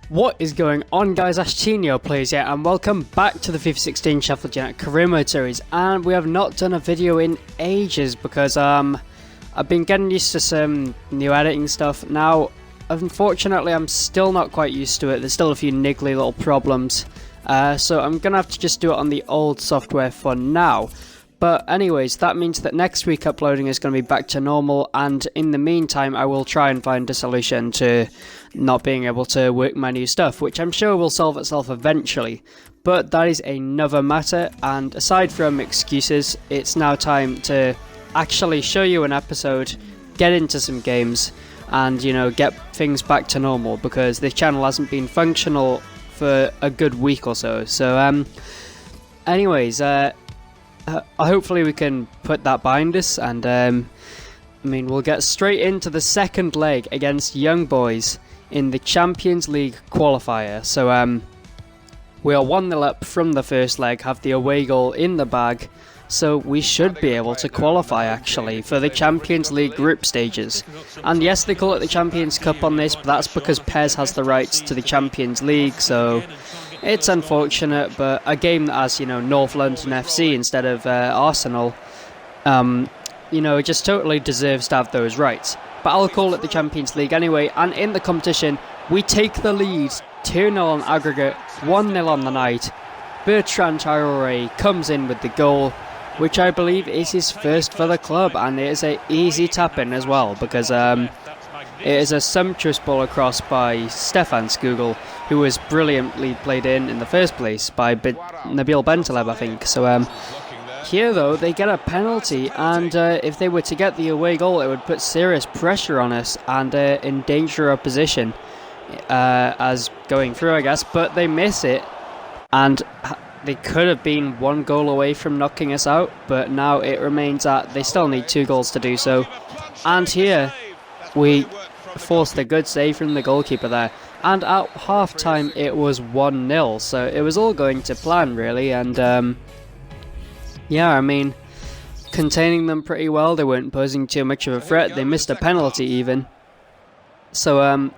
What is going on, guys? Ashtinho Plays here, and welcome back to the FIFA 16 Sheffield United Career Mode series. And we have not done a video in ages because I've been getting used to some new editing stuff. Now, unfortunately, I'm still not quite used to it. There's still a few niggly little problems, so I'm gonna have to just do it on the old software for now. But anyways, that means that next week uploading is going to be back to normal, and in the meantime I will try and find a solution to not being able to work my new stuff, which I'm sure will solve itself eventually. But that is another matter, and aside from excuses, it's now time to actually show you an episode, get into some games, and get things back to normal, because this channel hasn't been functional for a good week or so. So anyways, hopefully we can put that behind us, and we'll get straight into the second leg against Young Boys in the Champions League qualifier. So we are 1-0 up from the first leg, have the away goal in the bag, so we should be able to qualify actually for the Champions League group stages. And yes, they call it the Champions Cup on this, but that's because PES has the rights to the Champions League, so it's unfortunate, but a game that has, North London FC instead of Arsenal, it just totally deserves to have those rights. But I'll call it the Champions League anyway, and in the competition, we take the lead, 2-0 on aggregate, 1-0 on the night. Bertrand Traore comes in with the goal, which I believe is his first for the club, and it is an easy tap-in as well, because it is a sumptuous ball across by Stefan Skugel, who was brilliantly played in the first place by Nabil Bentaleb, I think. So here though, they get a penalty, and if they were to get the away goal, it would put serious pressure on us and endanger our position as going through, I guess. But they miss it, and they could have been one goal away from knocking us out, but now it remains at they still need 2 goals to do so. And here we forced a good save from the goalkeeper there, and at half time it was 1-0, so it was all going to plan really. And containing them pretty well. They weren't posing too much of a threat. They missed a penalty even. So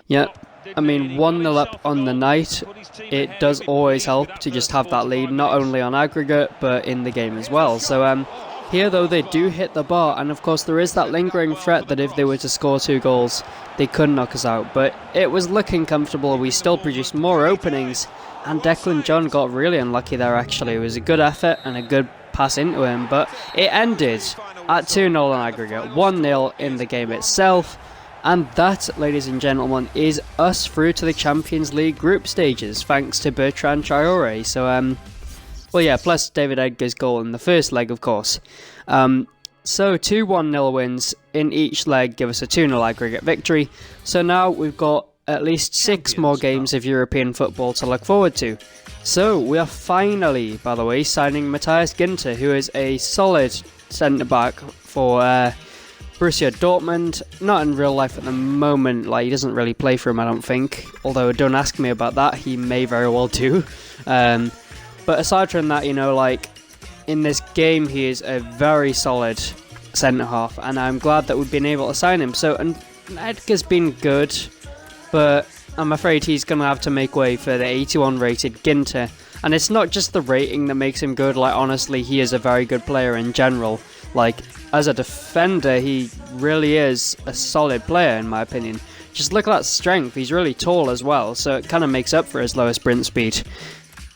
1-0 up on the night, it does always help to just have that lead, not only on aggregate but in the game as well. So here though, they do hit the bar, and of course there is that lingering threat that if they were to score 2 goals they could knock us out, but it was looking comfortable. We still produced more openings, and Declan John got really unlucky there actually. It was a good effort and a good pass into him, but it ended at 2-0 on aggregate, 1-0 in the game itself. And that, ladies and gentlemen, is us through to the Champions League group stages, thanks to Bertrand Traore. So, plus David Edgar's goal in the first leg, of course. So 2 1-0 wins in each leg give us a 2-0 aggregate victory. So now we've got at least 6 more games of European football to look forward to. So we are finally, by the way, signing Matthias Ginter, who is a solid centre-back for Borussia Dortmund. Not in real life at the moment, he doesn't really play for him, I don't think. Although don't ask me about that, he may very well do. But aside from that, in this game he is a very solid centre-half, and I'm glad that we've been able to sign him. So, and Edgar's been good, but I'm afraid he's going to have to make way for the 81 rated Ginter. And it's not just the rating that makes him good, honestly, he is a very good player in general. As a defender, he really is a solid player in my opinion. Just look at that strength, he's really tall as well, so it kind of makes up for his lower sprint speed.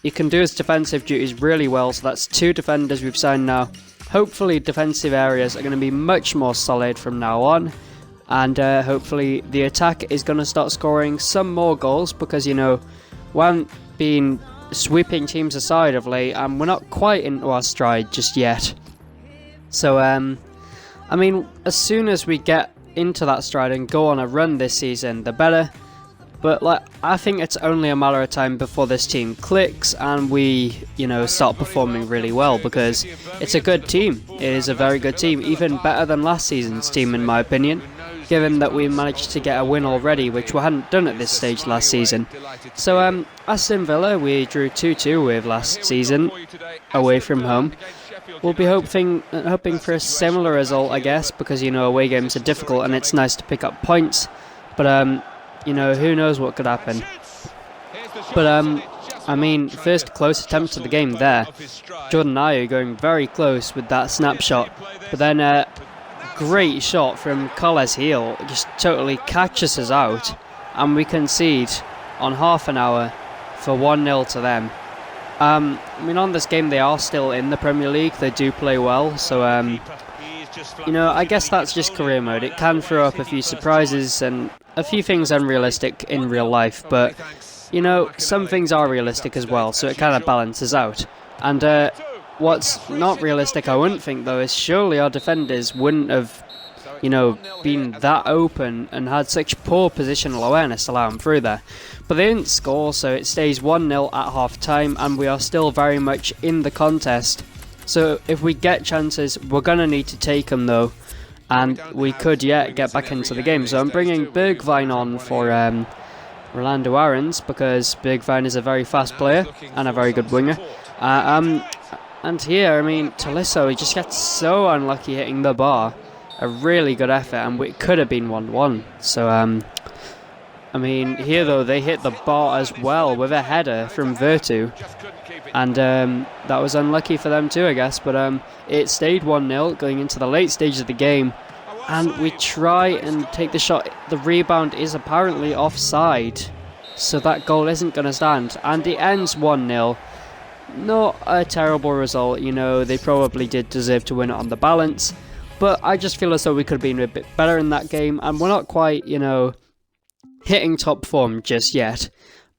He can do his defensive duties really well, so that's 2 defenders we've signed now. Hopefully defensive areas are going to be much more solid from now on, and hopefully the attack is going to start scoring some more goals, because we haven't been sweeping teams aside of late, and we're not quite into our stride just yet. So as soon as we get into that stride and go on a run this season, the better. But I think it's only a matter of time before this team clicks and we, start performing really well, because it's a good team. It is a very good team, even better than last season's team in my opinion, given that we managed to get a win already, which we hadn't done at this stage last season. So Aston Villa we drew 2-2 with last season, away from home. We'll be hoping for a similar result, I guess, because away games are difficult and it's nice to pick up points. But who knows what could happen. But I mean, first close attempt of the game there. Jordan Ayew going very close with that snapshot, but then a great shot from Coles Heel just totally catches us out, and we concede on half an hour for 1-0 to them. I mean, on this game they are still in the Premier League, they do play well, so you know, I guess that's just career mode. It can throw up a few surprises and a few things unrealistic in real life, but you know, some things are realistic as well, so it kind of balances out. And what's not realistic, I wouldn't think, though, is surely our defenders wouldn't have, you know, been that open and had such poor positional awareness to allow them through there. But they didn't score, so it stays 1-0 at half-time, and we are still very much in the contest. So if we get chances, we're going to need to take them, though, and we could yet get back into the game. So I'm bringing Bergwijn on for Rolando Aarons, because Bergwijn is a very fast player and a very good winger. And here, I mean, Tolisso, he just gets so unlucky hitting the bar. A really good effort, and it could have been 1-1. So, I mean, here though, they hit the bar as well with a header from Vertu. And that was unlucky for them too, I guess. But it stayed 1-0 going into the late stage of the game. And we try and take the shot. The rebound is apparently offside, so that goal isn't going to stand. And it ends 1-0. Not a terrible result, you know, they probably did deserve to win it on the balance. But I just feel as though we could have been a bit better in that game, and we're not quite, you know, hitting top form just yet.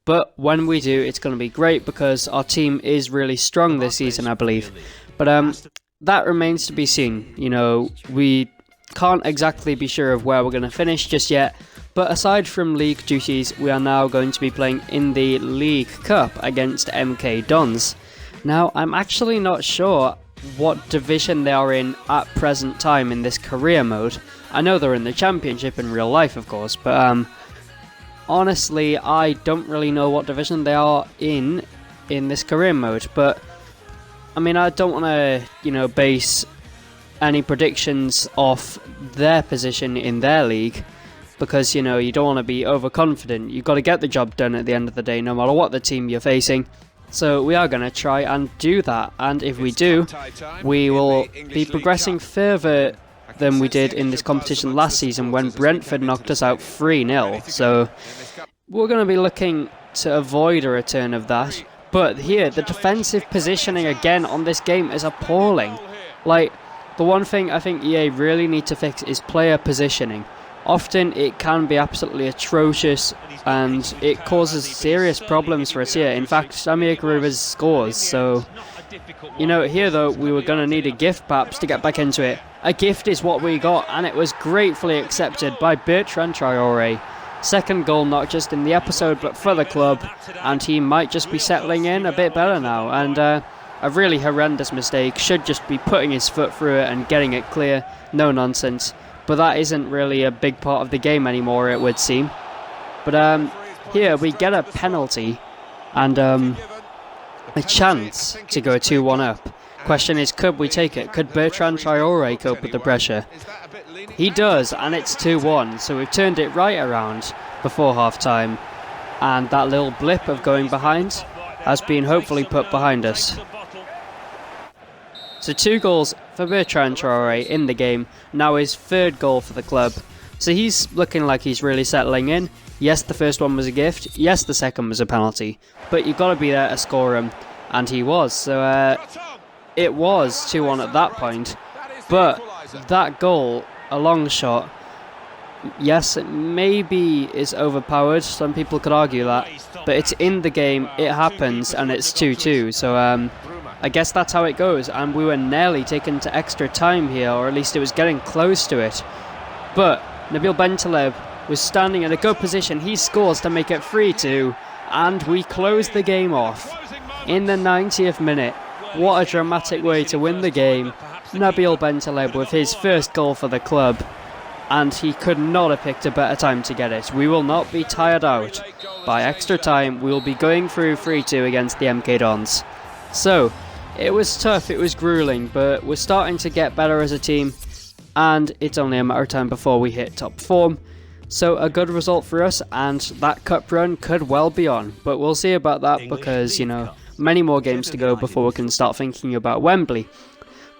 But when we do, it's going to be great, because our team is really strong this season, I believe. But that remains to be seen. You know, we can't exactly be sure of where we're going to finish just yet, but aside from league duties, we are now going to be playing in the League Cup against MK Dons. Now, I'm actually not sure what division they are in at present time in this career mode. I know they're in the Championship in real life, of course, but honestly, I don't really know what division they are in this career mode. But I mean, I don't want to, you know, base any predictions off their position in their league, because, you know, you don't want to be overconfident. You've got to get the job done at the end of the day, no matter what the team you're facing. So we are going to try and do that, and if we do, we will be progressing further than we did in this competition last season when Brentford knocked us out 3-0. So we're going to be looking to avoid a return of that. But here, the defensive positioning again on this game is appalling. Like, the one thing I think EA really need to fix is player positioning. Often it can be absolutely atrocious, and it causes serious problems for us here. In fact, Samir Garubas scores, so, you know, here though, we were going to need a gift perhaps to get back into it. A gift is what we got, and it was gratefully accepted by Bertrand Traoré. Second goal not just in the episode but for the club, and he might just be settling in a bit better now. And a really horrendous mistake, should just be putting his foot through it and getting it clear, no nonsense. But that isn't really a big part of the game anymore, it would seem. But here we get a penalty and a chance to go 2-1 up. Question is, could we take it? Could Bertrand Traoré cope with the pressure? He does, and it's 2-1, so we've turned it right around before half-time. And that little blip of going behind has been hopefully put behind us. So 2 goals for Bertrand Traoré in the game, now his 3rd goal for the club. So he's looking like he's really settling in. Yes, the first one was a gift, yes, the second was a penalty, but you've got to be there to score him, and he was. So it was 2-1 at that point, but that goal, a long shot, yes, it maybe is overpowered, some people could argue that, but it's in the game, it happens, and it's 2-2, so I guess that's how it goes, and we were nearly taken to extra time here, or at least it was getting close to it. But Nabil Bentaleb was standing in a good position, he scores to make it 3-2, and we close the game off in the 90th minute. What a dramatic way to win the game. Nabil Bentaleb with his 1st goal for the club, and he could not have picked a better time to get it. We will not be tired out. By extra time, we will be going through 3-2 against the MK Dons. So, it was tough, it was grueling, but we're starting to get better as a team, and it's only a matter of time before we hit top form. So a good result for us, and that cup run could well be on. But we'll see about that because, you know, many more games to go before we can start thinking about Wembley.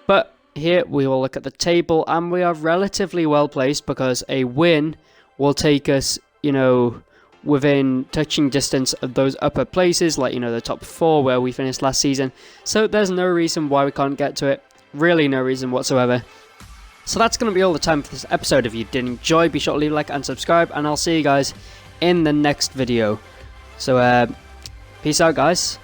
But here we will look at the table, and we are relatively well placed because a win will take us, you know, within touching distance of those upper places, like, you know, the top 4 where we finished last season. So there's no reason why we can't get to it. Really no reason whatsoever. So that's going to be all the time for this episode. If you did enjoy, be sure to leave a like and subscribe, and I'll see you guys in the next video. So peace out, guys.